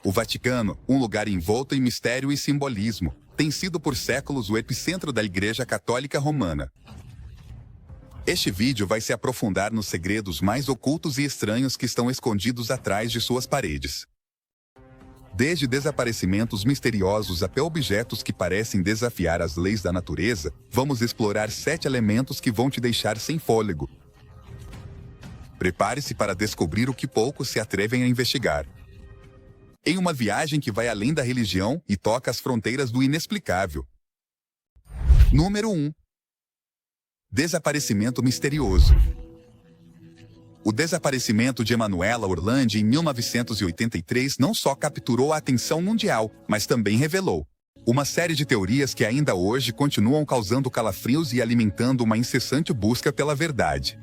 O Vaticano, um lugar envolto em mistério e simbolismo, tem sido por séculos o epicentro da Igreja Católica Romana. Este vídeo vai se aprofundar nos segredos mais ocultos e estranhos que estão escondidos atrás de suas paredes. Desde desaparecimentos misteriosos até objetos que parecem desafiar as leis da natureza, vamos explorar 7 elementos que vão te deixar sem fôlego. Prepare-se para descobrir o que poucos se atrevem a investigar. Em uma viagem que vai além da religião e toca as fronteiras do inexplicável. Número 1. Desaparecimento misterioso. O desaparecimento de Emanuela Orlandi em 1983 não só capturou a atenção mundial, mas também revelou uma série de teorias que ainda hoje continuam causando calafrios e alimentando uma incessante busca pela verdade.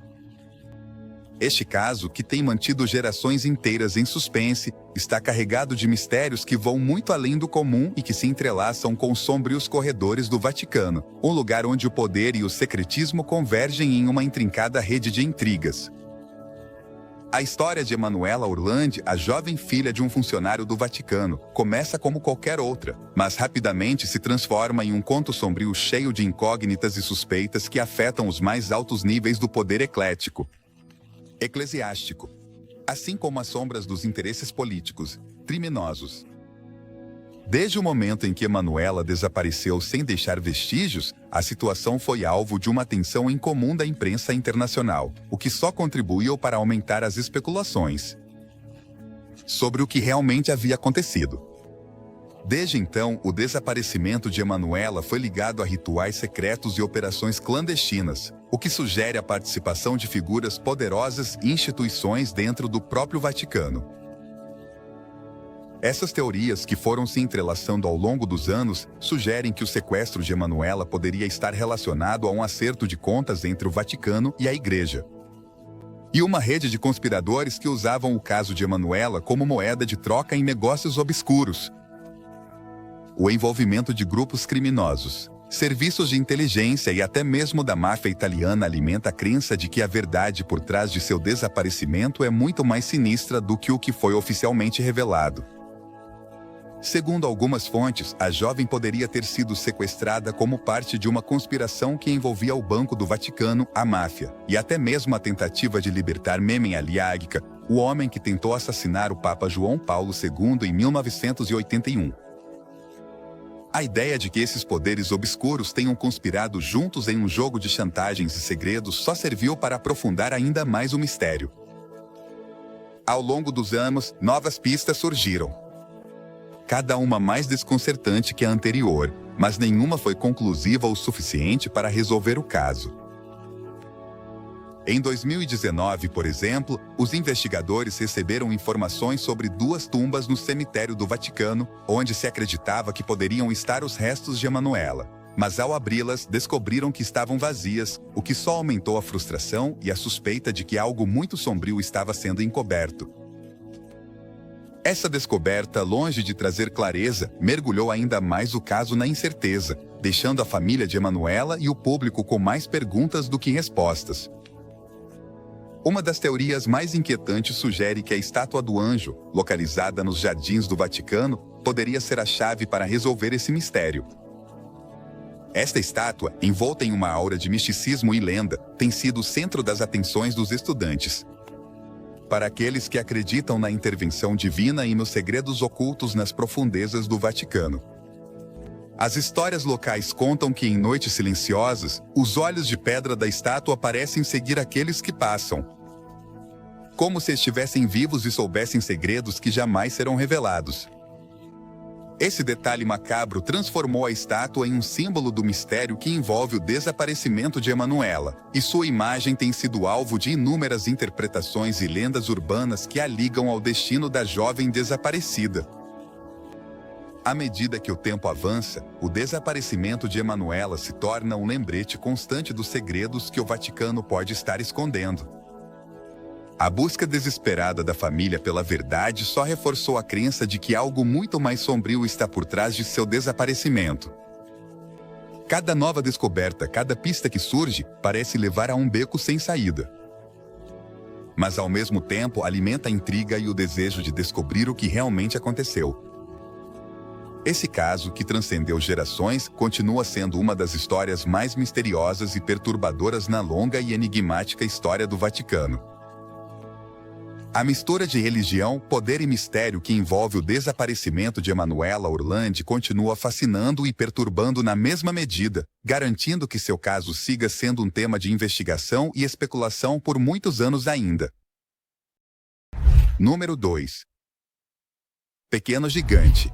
Este caso, que tem mantido gerações inteiras em suspense, está carregado de mistérios que vão muito além do comum e que se entrelaçam com os sombrios corredores do Vaticano, um lugar onde o poder e o secretismo convergem em uma intrincada rede de intrigas. A história de Emanuela Orlandi, a jovem filha de um funcionário do Vaticano, começa como qualquer outra, mas rapidamente se transforma em um conto sombrio cheio de incógnitas e suspeitas que afetam os mais altos níveis do poder eclesiástico, assim como as sombras dos interesses políticos, criminosos. Desde o momento em que Emanuela desapareceu sem deixar vestígios, a situação foi alvo de uma atenção incomum da imprensa internacional, o que só contribuiu para aumentar as especulações sobre o que realmente havia acontecido. Desde então, o desaparecimento de Emanuela foi ligado a rituais secretos e operações clandestinas, o que sugere a participação de figuras poderosas e instituições dentro do próprio Vaticano. Essas teorias, que foram se entrelaçando ao longo dos anos, sugerem que o sequestro de Emanuela poderia estar relacionado a um acerto de contas entre o Vaticano e a Igreja, e uma rede de conspiradores que usavam o caso de Emanuela como moeda de troca em negócios obscuros. O envolvimento de grupos criminosos, serviços de inteligência e até mesmo da máfia italiana alimenta a crença de que a verdade por trás de seu desaparecimento é muito mais sinistra do que o que foi oficialmente revelado. Segundo algumas fontes, a jovem poderia ter sido sequestrada como parte de uma conspiração que envolvia o Banco do Vaticano, a máfia, e até mesmo a tentativa de libertar Memen Aliagica, o homem que tentou assassinar o Papa João Paulo II em 1981. A ideia de que esses poderes obscuros tenham conspirado juntos em um jogo de chantagens e segredos só serviu para aprofundar ainda mais o mistério. Ao longo dos anos, novas pistas surgiram, cada uma mais desconcertante que a anterior, mas nenhuma foi conclusiva o suficiente para resolver o caso. Em 2019, por exemplo, os investigadores receberam informações sobre 2 tumbas no cemitério do Vaticano, onde se acreditava que poderiam estar os restos de Emanuela. Mas ao abri-las, descobriram que estavam vazias, o que só aumentou a frustração e a suspeita de que algo muito sombrio estava sendo encoberto. Essa descoberta, longe de trazer clareza, mergulhou ainda mais o caso na incerteza, deixando a família de Emanuela e o público com mais perguntas do que respostas. Uma das teorias mais inquietantes sugere que a estátua do anjo, localizada nos jardins do Vaticano, poderia ser a chave para resolver esse mistério. Esta estátua, envolta em uma aura de misticismo e lenda, tem sido o centro das atenções dos estudantes. Para aqueles que acreditam na intervenção divina e nos segredos ocultos nas profundezas do Vaticano. As histórias locais contam que em noites silenciosas, os olhos de pedra da estátua parecem seguir aqueles que passam, como se estivessem vivos e soubessem segredos que jamais serão revelados. Esse detalhe macabro transformou a estátua em um símbolo do mistério que envolve o desaparecimento de Emanuela, e sua imagem tem sido alvo de inúmeras interpretações e lendas urbanas que a ligam ao destino da jovem desaparecida. À medida que o tempo avança, o desaparecimento de Emanuela se torna um lembrete constante dos segredos que o Vaticano pode estar escondendo. A busca desesperada da família pela verdade só reforçou a crença de que algo muito mais sombrio está por trás de seu desaparecimento. Cada nova descoberta, cada pista que surge, parece levar a um beco sem saída. mas ao mesmo tempo alimenta a intriga e o desejo de descobrir o que realmente aconteceu. Esse caso, que transcendeu gerações, continua sendo uma das histórias mais misteriosas e perturbadoras na longa e enigmática história do Vaticano. A mistura de religião, poder e mistério que envolve o desaparecimento de Emanuela Orlandi continua fascinando e perturbando na mesma medida, garantindo que seu caso siga sendo um tema de investigação e especulação por muitos anos ainda. Número 2. Pequeno Gigante.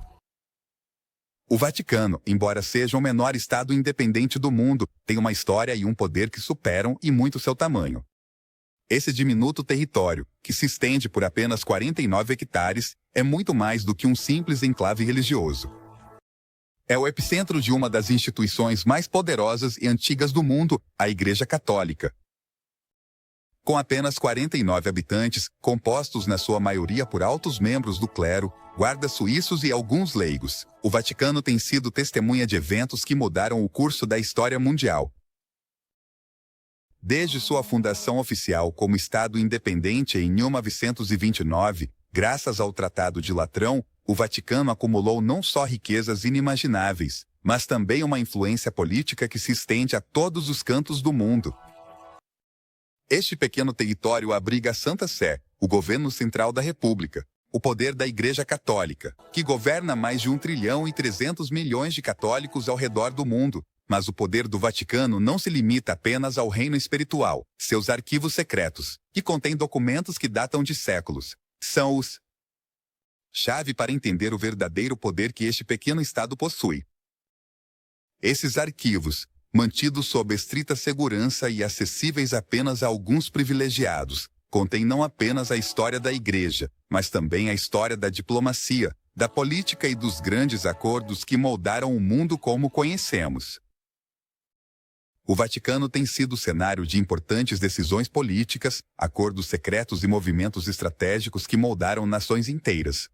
O Vaticano, embora seja o menor estado independente do mundo, tem uma história e um poder que superam e muito seu tamanho. Esse diminuto território, que se estende por apenas 49 hectares, é muito mais do que um simples enclave religioso. É o epicentro de uma das instituições mais poderosas e antigas do mundo, a Igreja Católica. Com apenas 49 habitantes, compostos na sua maioria por altos membros do clero, guardas suíços e alguns leigos, o Vaticano tem sido testemunha de eventos que mudaram o curso da história mundial. Desde sua fundação oficial como Estado independente em 1929, graças ao Tratado de Latrão, o Vaticano acumulou não só riquezas inimagináveis, mas também uma influência política que se estende a todos os cantos do mundo. Este pequeno território abriga a Santa Sé, o governo central da República, o poder da Igreja Católica, que governa mais de 1 trilhão e 300 milhões de católicos ao redor do mundo. Mas o poder do Vaticano não se limita apenas ao reino espiritual. Seus arquivos secretos, que contêm documentos que datam de séculos, são os chave para entender o verdadeiro poder que este pequeno estado possui. Esses arquivos, mantidos sob estrita segurança e acessíveis apenas a alguns privilegiados, contêm não apenas a história da Igreja, mas também a história da diplomacia, da política e dos grandes acordos que moldaram o mundo como conhecemos. O Vaticano tem sido cenário de importantes decisões políticas, acordos secretos e movimentos estratégicos que moldaram nações inteiras.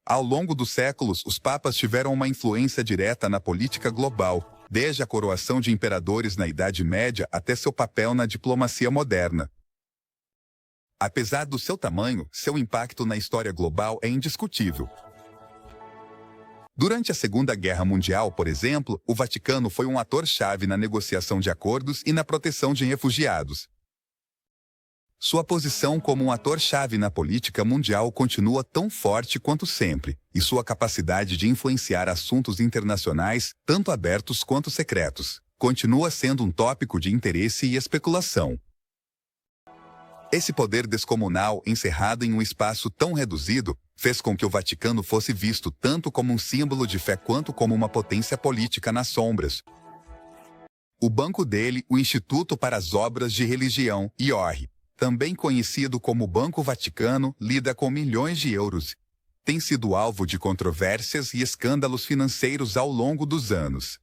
Ao longo dos séculos, os papas tiveram uma influência direta na política global, desde a coroação de imperadores na Idade Média até seu papel na diplomacia moderna. Apesar do seu tamanho, seu impacto na história global é indiscutível. Durante a Segunda Guerra Mundial, por exemplo, o Vaticano foi um ator-chave na negociação de acordos e na proteção de refugiados. Sua posição como um ator-chave na política mundial continua tão forte quanto sempre, e sua capacidade de influenciar assuntos internacionais, tanto abertos quanto secretos, continua sendo um tópico de interesse e especulação. Esse poder descomunal, encerrado em um espaço tão reduzido, fez com que o Vaticano fosse visto tanto como um símbolo de fé quanto como uma potência política nas sombras. O banco dele, o Instituto para as Obras de Religião, IORRE, também conhecido como Banco Vaticano, lida com milhões de euros. Tem sido alvo de controvérsias e escândalos financeiros ao longo dos anos.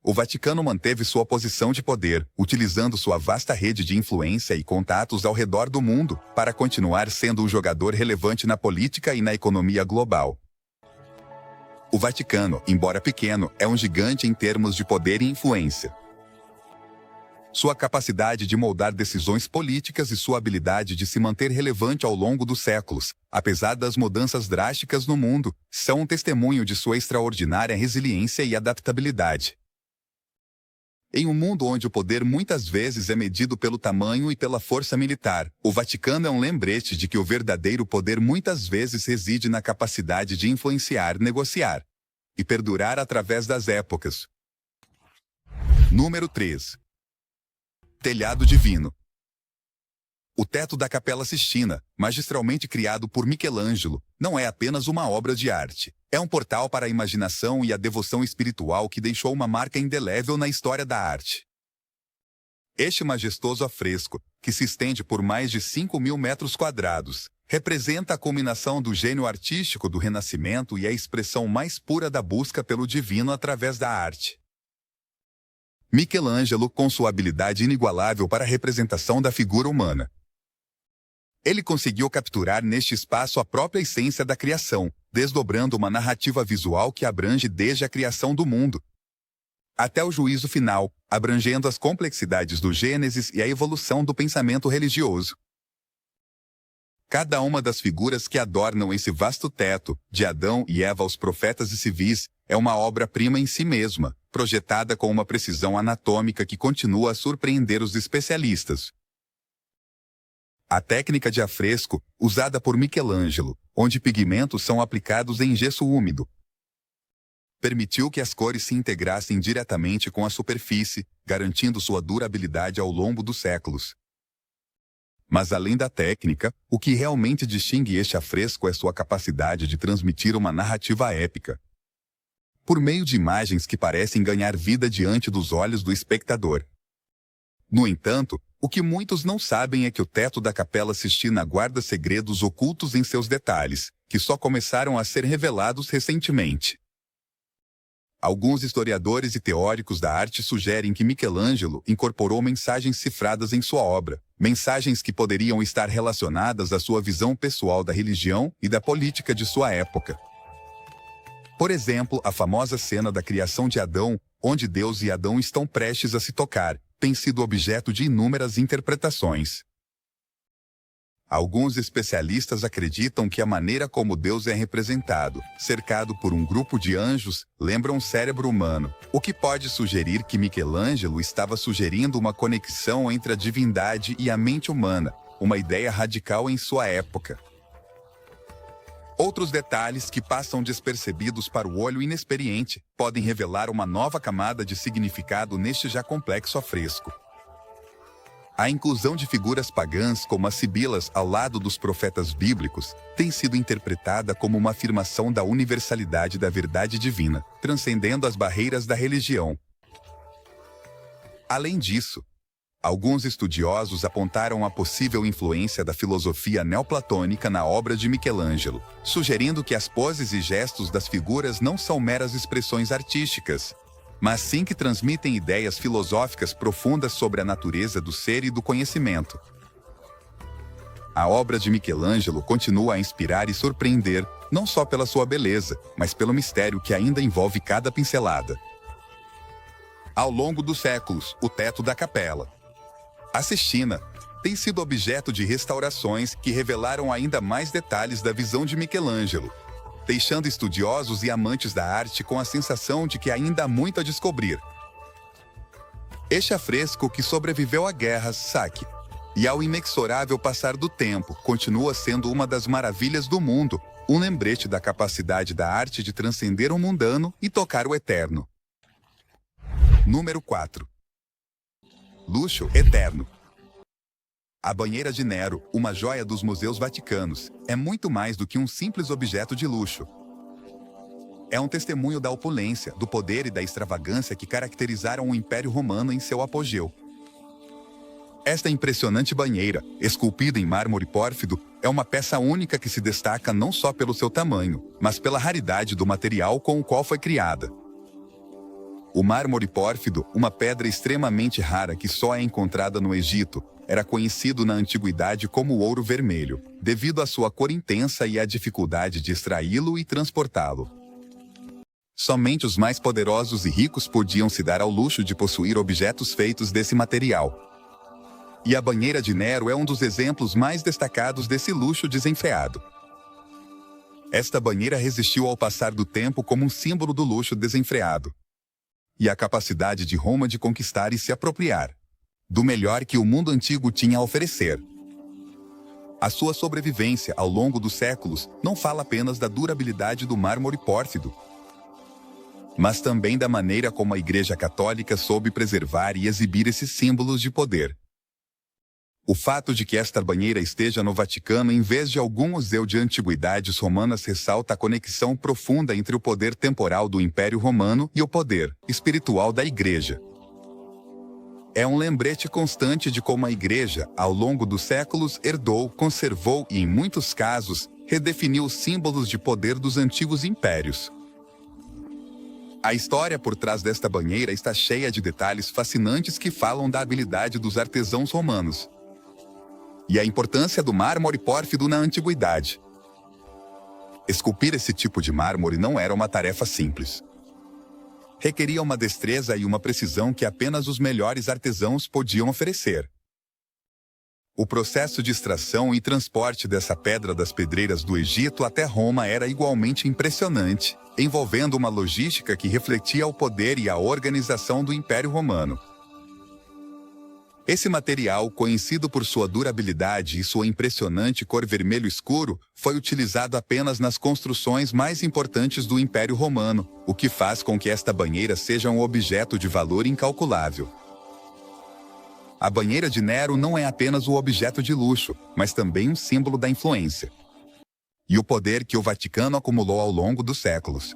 O Vaticano manteve sua posição de poder, utilizando sua vasta rede de influência e contatos ao redor do mundo, para continuar sendo um jogador relevante na política e na economia global. O Vaticano, embora pequeno, é um gigante em termos de poder e influência. Sua capacidade de moldar decisões políticas e sua habilidade de se manter relevante ao longo dos séculos, apesar das mudanças drásticas no mundo, são um testemunho de sua extraordinária resiliência e adaptabilidade. Em um mundo onde o poder muitas vezes é medido pelo tamanho e pela força militar, o Vaticano é um lembrete de que o verdadeiro poder muitas vezes reside na capacidade de influenciar, negociar e perdurar através das épocas. Número 3. Telhado Divino. O teto da Capela Sistina, magistralmente criado por Michelangelo, não é apenas uma obra de arte. É um portal para a imaginação e a devoção espiritual que deixou uma marca indelével na história da arte. Este majestoso afresco, que se estende por mais de 5.000 metros quadrados, representa a culminação do gênio artístico do Renascimento e a expressão mais pura da busca pelo divino através da arte. Michelangelo, com sua habilidade inigualável para a representação da figura humana, ele conseguiu capturar neste espaço a própria essência da criação, desdobrando uma narrativa visual que abrange desde a criação do mundo até o juízo final, abrangendo as complexidades do Gênesis e a evolução do pensamento religioso. Cada uma das figuras que adornam esse vasto teto, de Adão e Eva aos profetas e civis, é uma obra-prima em si mesma, projetada com uma precisão anatômica que continua a surpreender os especialistas. A técnica de afresco, usada por Michelangelo, onde pigmentos são aplicados em gesso úmido, permitiu que as cores se integrassem diretamente com a superfície, garantindo sua durabilidade ao longo dos séculos. Mas além da técnica, o que realmente distingue este afresco é sua capacidade de transmitir uma narrativa épica, por meio de imagens que parecem ganhar vida diante dos olhos do espectador. No entanto, o que muitos não sabem é que o teto da Capela Sistina guarda segredos ocultos em seus detalhes, que só começaram a ser revelados recentemente. Alguns historiadores e teóricos da arte sugerem que Michelangelo incorporou mensagens cifradas em sua obra, mensagens que poderiam estar relacionadas à sua visão pessoal da religião e da política de sua época. Por exemplo, a famosa cena da criação de Adão, onde Deus e Adão estão prestes a se tocar, tem sido objeto de inúmeras interpretações. Alguns especialistas acreditam que a maneira como Deus é representado, cercado por um grupo de anjos, lembra um cérebro humano, o que pode sugerir que Michelangelo estava sugerindo uma conexão entre a divindade e a mente humana, uma ideia radical em sua época. Outros detalhes que passam despercebidos para o olho inexperiente podem revelar uma nova camada de significado neste já complexo afresco. A inclusão de figuras pagãs como as sibilas ao lado dos profetas bíblicos tem sido interpretada como uma afirmação da universalidade da verdade divina, transcendendo as barreiras da religião. Além disso, alguns estudiosos apontaram a possível influência da filosofia neoplatônica na obra de Michelangelo, sugerindo que as poses e gestos das figuras não são meras expressões artísticas, mas sim que transmitem ideias filosóficas profundas sobre a natureza do ser e do conhecimento. A obra de Michelangelo continua a inspirar e surpreender, não só pela sua beleza, mas pelo mistério que ainda envolve cada pincelada. Ao longo dos séculos, o teto da Capela Sistina tem sido objeto de restaurações que revelaram ainda mais detalhes da visão de Michelangelo, deixando estudiosos e amantes da arte com a sensação de que ainda há muito a descobrir. Este afresco que sobreviveu a guerras, saque, e ao inexorável passar do tempo, continua sendo uma das maravilhas do mundo, um lembrete da capacidade da arte de transcender o mundano e tocar o eterno. Número 4. Luxo eterno. A banheira de Nero, uma joia dos museus vaticanos, é muito mais do que um simples objeto de luxo. É um testemunho da opulência, do poder e da extravagância que caracterizaram o Império Romano em seu apogeu. Esta impressionante banheira, esculpida em mármore pórfido, é uma peça única que se destaca não só pelo seu tamanho, mas pela raridade do material com o qual foi criada. O mármore pórfido, uma pedra extremamente rara que só é encontrada no Egito, era conhecido na antiguidade como ouro vermelho, devido à sua cor intensa e à dificuldade de extraí-lo e transportá-lo. Somente os mais poderosos e ricos podiam se dar ao luxo de possuir objetos feitos desse material. E a banheira de Nero é um dos exemplos mais destacados desse luxo desenfreado. Esta banheira resistiu ao passar do tempo como um símbolo do luxo desenfreado e a capacidade de Roma de conquistar e se apropriar do melhor que o mundo antigo tinha a oferecer. A sua sobrevivência ao longo dos séculos não fala apenas da durabilidade do mármore pórfido, mas também da maneira como a Igreja Católica soube preservar e exibir esses símbolos de poder. O fato de que esta banheira esteja no Vaticano em vez de algum museu de antiguidades romanas ressalta a conexão profunda entre o poder temporal do Império Romano e o poder espiritual da Igreja. É um lembrete constante de como a Igreja, ao longo dos séculos, herdou, conservou e, em muitos casos, redefiniu os símbolos de poder dos antigos impérios. A história por trás desta banheira está cheia de detalhes fascinantes que falam da habilidade dos artesãos romanos e a importância do mármore pórfido na antiguidade. Esculpir esse tipo de mármore não era uma tarefa simples. requeria uma destreza e uma precisão que apenas os melhores artesãos podiam oferecer. O processo de extração e transporte dessa pedra das pedreiras do Egito até Roma era igualmente impressionante, envolvendo uma logística que refletia o poder e a organização do Império Romano. Esse material, conhecido por sua durabilidade e sua impressionante cor vermelho escuro, foi utilizado apenas nas construções mais importantes do Império Romano, o que faz com que esta banheira seja um objeto de valor incalculável. A banheira de Nero não é apenas um objeto de luxo, mas também um símbolo da influência e o poder que o Vaticano acumulou ao longo dos séculos.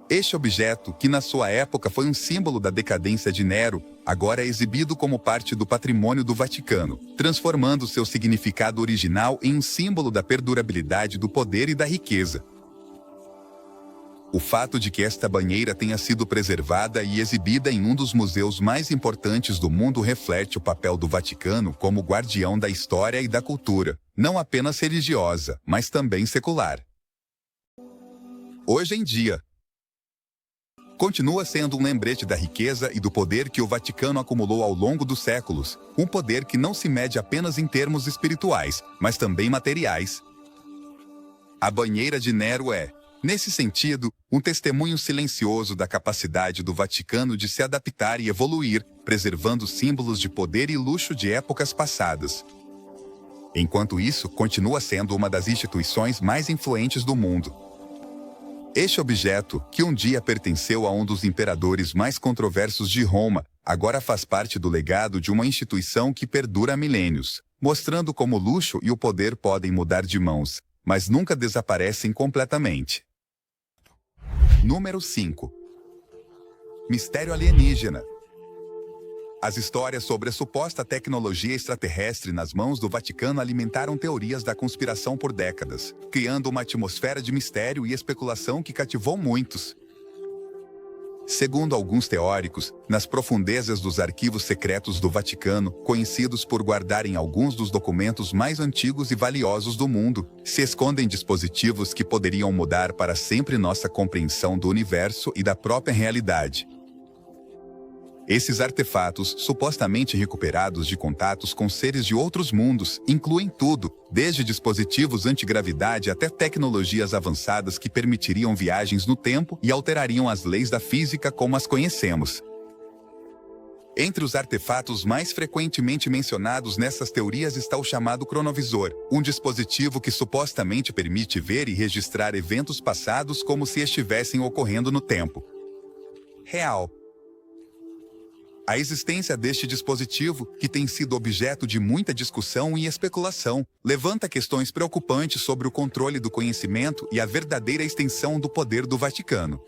Este objeto, que na sua época foi um símbolo da decadência de Nero, agora é exibido como parte do patrimônio do Vaticano, transformando seu significado original em um símbolo da perdurabilidade do poder e da riqueza. O fato de que esta banheira tenha sido preservada e exibida em um dos museus mais importantes do mundo reflete o papel do Vaticano como guardião da história e da cultura, não apenas religiosa, mas também secular. Hoje em dia, continua sendo um lembrete da riqueza e do poder que o Vaticano acumulou ao longo dos séculos, um poder que não se mede apenas em termos espirituais, mas também materiais. A banheira de Nero é, nesse sentido, um testemunho silencioso da capacidade do Vaticano de se adaptar e evoluir, preservando símbolos de poder e luxo de épocas passadas. Enquanto isso, continua sendo uma das instituições mais influentes do mundo. Este objeto, que um dia pertenceu a um dos imperadores mais controversos de Roma, agora faz parte do legado de uma instituição que perdura há milênios, mostrando como o luxo e o poder podem mudar de mãos, mas nunca desaparecem completamente. Número 5. Mistério alienígena. As histórias sobre a suposta tecnologia extraterrestre nas mãos do Vaticano alimentaram teorias da conspiração por décadas, criando uma atmosfera de mistério e especulação que cativou muitos. Segundo alguns teóricos, nas profundezas dos arquivos secretos do Vaticano, conhecidos por guardarem alguns dos documentos mais antigos e valiosos do mundo, se escondem dispositivos que poderiam mudar para sempre nossa compreensão do universo e da própria realidade. Esses artefatos, supostamente recuperados de contatos com seres de outros mundos, incluem tudo, desde dispositivos antigravidade até tecnologias avançadas que permitiriam viagens no tempo e alterariam as leis da física como as conhecemos. Entre os artefatos mais frequentemente mencionados nessas teorias está o chamado cronovisor, um dispositivo que supostamente permite ver e registrar eventos passados como se estivessem ocorrendo no tempo real. A existência deste dispositivo, que tem sido objeto de muita discussão e especulação, levanta questões preocupantes sobre o controle do conhecimento e a verdadeira extensão do poder do Vaticano.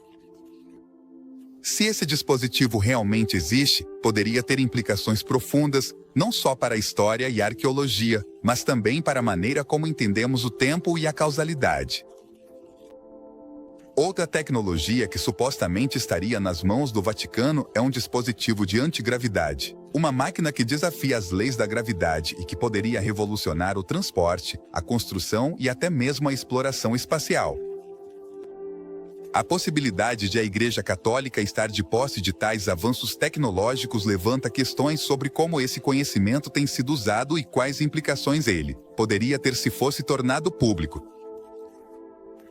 Se esse dispositivo realmente existe, poderia ter implicações profundas, não só para a história e a arqueologia, mas também para a maneira como entendemos o tempo e a causalidade. Outra tecnologia que supostamente estaria nas mãos do Vaticano é um dispositivo de antigravidade, uma máquina que desafia as leis da gravidade e que poderia revolucionar o transporte, a construção e até mesmo a exploração espacial. A possibilidade de a Igreja Católica estar de posse de tais avanços tecnológicos levanta questões sobre como esse conhecimento tem sido usado e quais implicações ele poderia ter se fosse tornado público.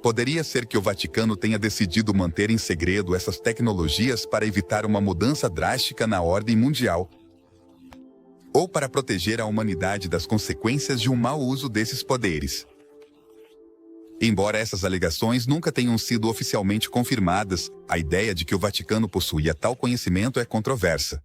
Poderia ser que o Vaticano tenha decidido manter em segredo essas tecnologias para evitar uma mudança drástica na ordem mundial, ou para proteger a humanidade das consequências de um mau uso desses poderes. Embora essas alegações nunca tenham sido oficialmente confirmadas, a ideia de que o Vaticano possuía tal conhecimento é controversa.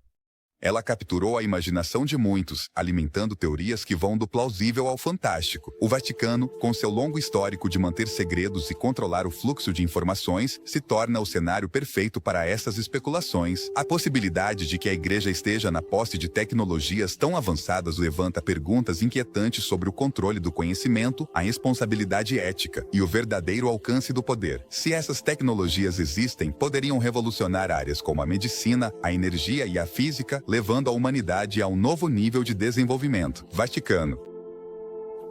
Ela capturou a imaginação de muitos, alimentando teorias que vão do plausível ao fantástico. O Vaticano, com seu longo histórico de manter segredos e controlar o fluxo de informações, se torna o cenário perfeito para essas especulações. A possibilidade de que a Igreja esteja na posse de tecnologias tão avançadas levanta perguntas inquietantes sobre o controle do conhecimento, a responsabilidade ética e o verdadeiro alcance do poder. Se essas tecnologias existem, poderiam revolucionar áreas como a medicina, a energia e a física, levando a humanidade a um novo nível de desenvolvimento. Vaticano.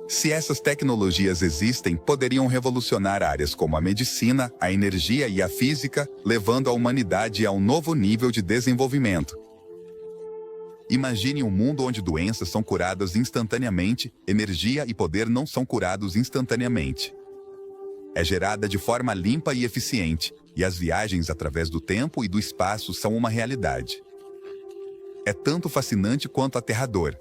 Se essas tecnologias existem, poderiam revolucionar áreas como a medicina, a energia e a física, levando a humanidade a um novo nível de desenvolvimento. Imagine um mundo onde doenças são curadas instantaneamente, energia e poder não são curados instantaneamente. É gerada de forma limpa e eficiente, e as viagens através do tempo e do espaço são uma realidade. É tanto fascinante quanto aterrador.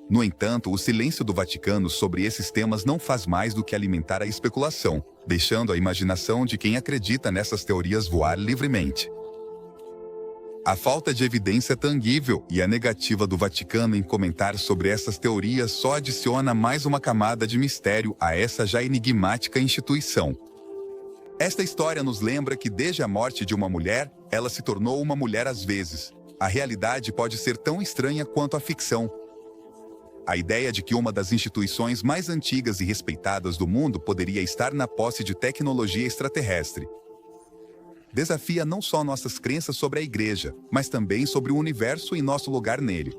No entanto, o silêncio do Vaticano sobre esses temas não faz mais do que alimentar a especulação, deixando a imaginação de quem acredita nessas teorias voar livremente. A falta de evidência tangível e a negativa do Vaticano em comentar sobre essas teorias só adiciona mais uma camada de mistério a essa já enigmática instituição. Esta história nos lembra que desde a morte de uma mulher, ela se tornou uma mulher às vezes. A realidade pode ser tão estranha quanto a ficção. A ideia de que uma das instituições mais antigas e respeitadas do mundo poderia estar na posse de tecnologia extraterrestre desafia não só nossas crenças sobre a Igreja, mas também sobre o universo e nosso lugar nele.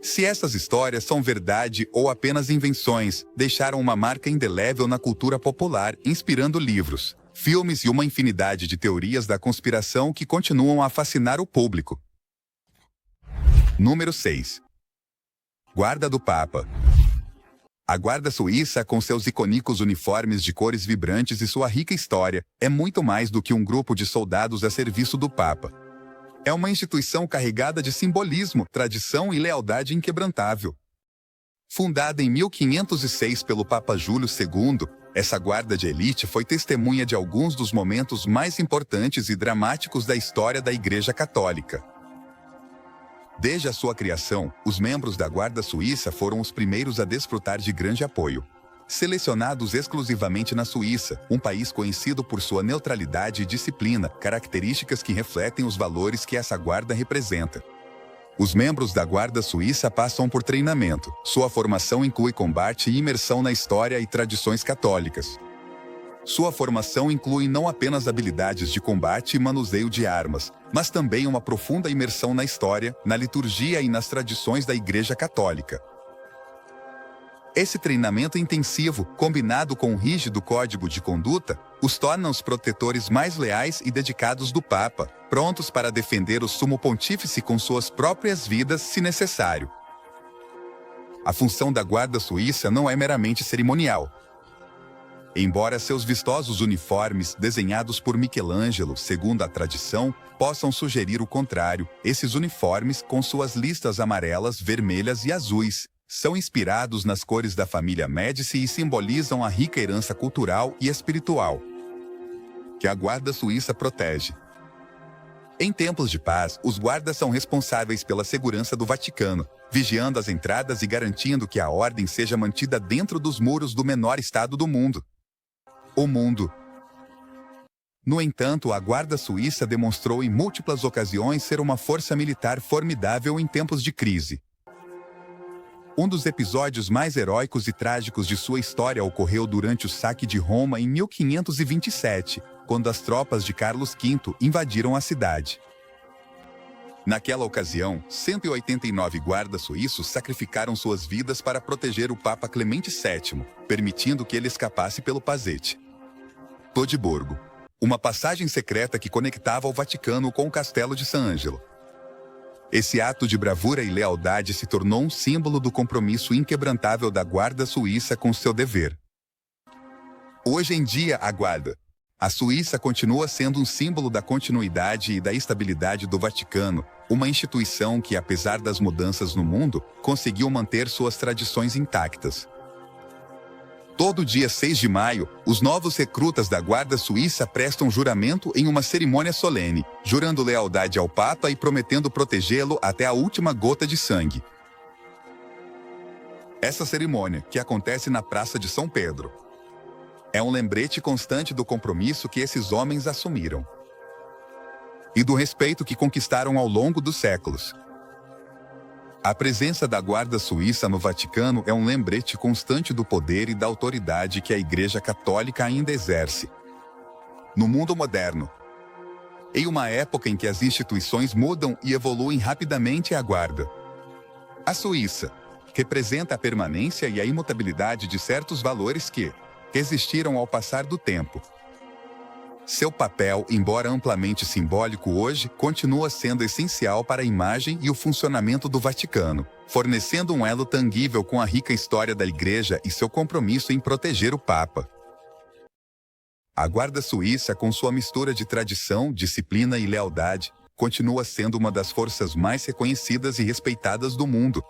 Se essas histórias são verdade ou apenas invenções, deixaram uma marca indelével na cultura popular, inspirando livros, filmes e uma infinidade de teorias da conspiração que continuam a fascinar o público. Número 6. Guarda do Papa. A Guarda Suíça, com seus icônicos uniformes de cores vibrantes e sua rica história, é muito mais do que um grupo de soldados a serviço do Papa. É uma instituição carregada de simbolismo, tradição e lealdade inquebrantável. Fundada em 1506 pelo Papa Júlio II, essa guarda de elite foi testemunha de alguns dos momentos mais importantes e dramáticos da história da Igreja Católica. Desde a sua criação, os membros da Guarda Suíça foram os primeiros a desfrutar de grande apoio. Selecionados exclusivamente na Suíça, um país conhecido por sua neutralidade e disciplina, características que refletem os valores que essa guarda representa. Os membros da Guarda Suíça passam por treinamento. Sua formação inclui combate e imersão na história e tradições católicas. Sua formação inclui não apenas habilidades de combate e manuseio de armas, mas também uma profunda imersão na história, na liturgia e nas tradições da Igreja Católica. Esse treinamento intensivo, combinado com um rígido código de conduta, os torna os protetores mais leais e dedicados do Papa, prontos para defender o Sumo Pontífice com suas próprias vidas, se necessário. A função da Guarda Suíça não é meramente cerimonial. Embora seus vistosos uniformes, desenhados por Michelangelo, segundo a tradição, possam sugerir o contrário, esses uniformes, com suas listas amarelas, vermelhas e azuis, são inspirados nas cores da família Médici e simbolizam a rica herança cultural e espiritual que a Guarda Suíça protege. Em tempos de paz, os guardas são responsáveis pela segurança do Vaticano, vigiando as entradas e garantindo que a ordem seja mantida dentro dos muros do menor estado do mundo. O mundo. No entanto, a Guarda Suíça demonstrou em múltiplas ocasiões ser uma força militar formidável em tempos de crise. Um dos episódios mais heróicos e trágicos de sua história ocorreu durante o saque de Roma em 1527, quando as tropas de Carlos V invadiram a cidade. Naquela ocasião, 189 guardas suíços sacrificaram suas vidas para proteger o Papa Clemente VII, permitindo que ele escapasse pelo Pazete de Borgo, uma passagem secreta que conectava o Vaticano com o Castelo de San Angelo. Esse ato de bravura e lealdade se tornou um símbolo do compromisso inquebrantável da Guarda Suíça com seu dever. Hoje em dia, a Suíça continua sendo um símbolo da continuidade e da estabilidade do Vaticano, uma instituição que, apesar das mudanças no mundo, conseguiu manter suas tradições intactas. Todo dia 6 de maio, os novos recrutas da Guarda Suíça prestam juramento em uma cerimônia solene, jurando lealdade ao Papa e prometendo protegê-lo até a última gota de sangue. Essa cerimônia, que acontece na Praça de São Pedro, é um lembrete constante do compromisso que esses homens assumiram e do respeito que conquistaram ao longo dos séculos. A presença da Guarda Suíça no Vaticano é um lembrete constante do poder e da autoridade que a Igreja Católica ainda exerce no mundo moderno. Em uma época em que as instituições mudam e evoluem rapidamente, a Suíça representa a permanência e a imutabilidade de certos valores que existiram ao passar do tempo. Seu papel, embora amplamente simbólico hoje, continua sendo essencial para a imagem e o funcionamento do Vaticano, fornecendo um elo tangível com a rica história da Igreja e seu compromisso em proteger o Papa. A Guarda Suíça, com sua mistura de tradição, disciplina e lealdade, continua sendo uma das forças mais reconhecidas e respeitadas do mundo.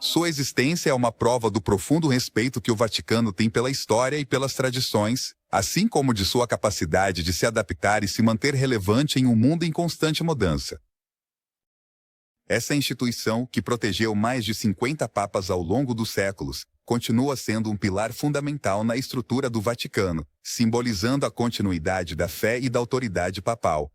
Sua existência é uma prova do profundo respeito que o Vaticano tem pela história e pelas tradições, assim como de sua capacidade de se adaptar e se manter relevante em um mundo em constante mudança. Essa instituição, que protegeu mais de 50 papas ao longo dos séculos, continua sendo um pilar fundamental na estrutura do Vaticano, simbolizando a continuidade da fé e da autoridade papal.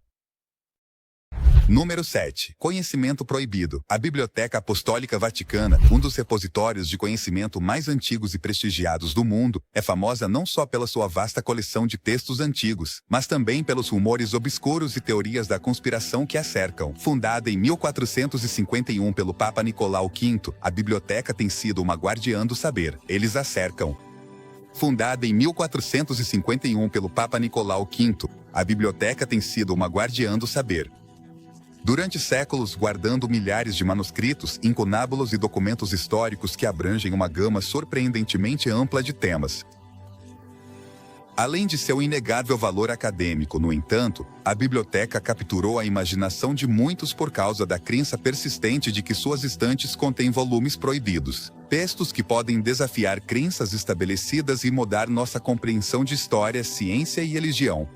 Número 7. Conhecimento proibido. A Biblioteca Apostólica Vaticana, um dos repositórios de conhecimento mais antigos e prestigiados do mundo, é famosa não só pela sua vasta coleção de textos antigos, mas também pelos rumores obscuros e teorias da conspiração que a cercam. Fundada em 1451 pelo Papa Nicolau V, a biblioteca tem sido uma guardiã do saber. Eles a cercam. Fundada em 1451 pelo Papa Nicolau V, a biblioteca tem sido uma guardiã do saber. Durante séculos, guardando milhares de manuscritos, incunábulos e documentos históricos que abrangem uma gama surpreendentemente ampla de temas. Além de seu inegável valor acadêmico, no entanto, a biblioteca capturou a imaginação de muitos por causa da crença persistente de que suas estantes contêm volumes proibidos, textos que podem desafiar crenças estabelecidas e mudar nossa compreensão de história, ciência e religião.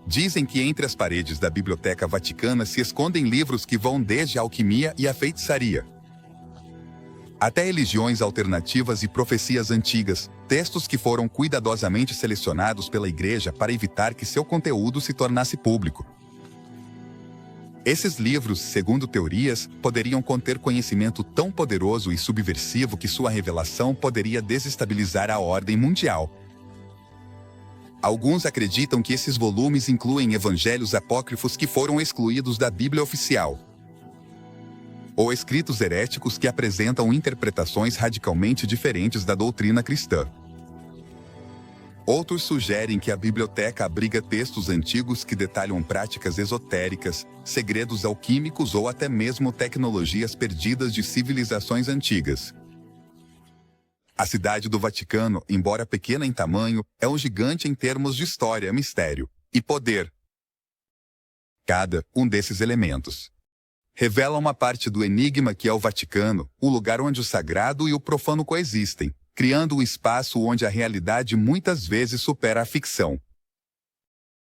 Dizem que entre as paredes da Biblioteca Vaticana se escondem livros que vão desde a alquimia e a feitiçaria, até religiões alternativas e profecias antigas, textos que foram cuidadosamente selecionados pela Igreja para evitar que seu conteúdo se tornasse público. Esses livros, segundo teorias, poderiam conter conhecimento tão poderoso e subversivo que sua revelação poderia desestabilizar a ordem mundial. Alguns acreditam que esses volumes incluem evangelhos apócrifos que foram excluídos da Bíblia oficial, ou escritos heréticos que apresentam interpretações radicalmente diferentes da doutrina cristã. Outros sugerem que a biblioteca abriga textos antigos que detalham práticas esotéricas, segredos alquímicos ou até mesmo tecnologias perdidas de civilizações antigas. A cidade do Vaticano, embora pequena em tamanho, é um gigante em termos de história, mistério e poder. Cada um desses elementos revela uma parte do enigma que é o Vaticano, o lugar onde o sagrado e o profano coexistem, criando um espaço onde a realidade muitas vezes supera a ficção.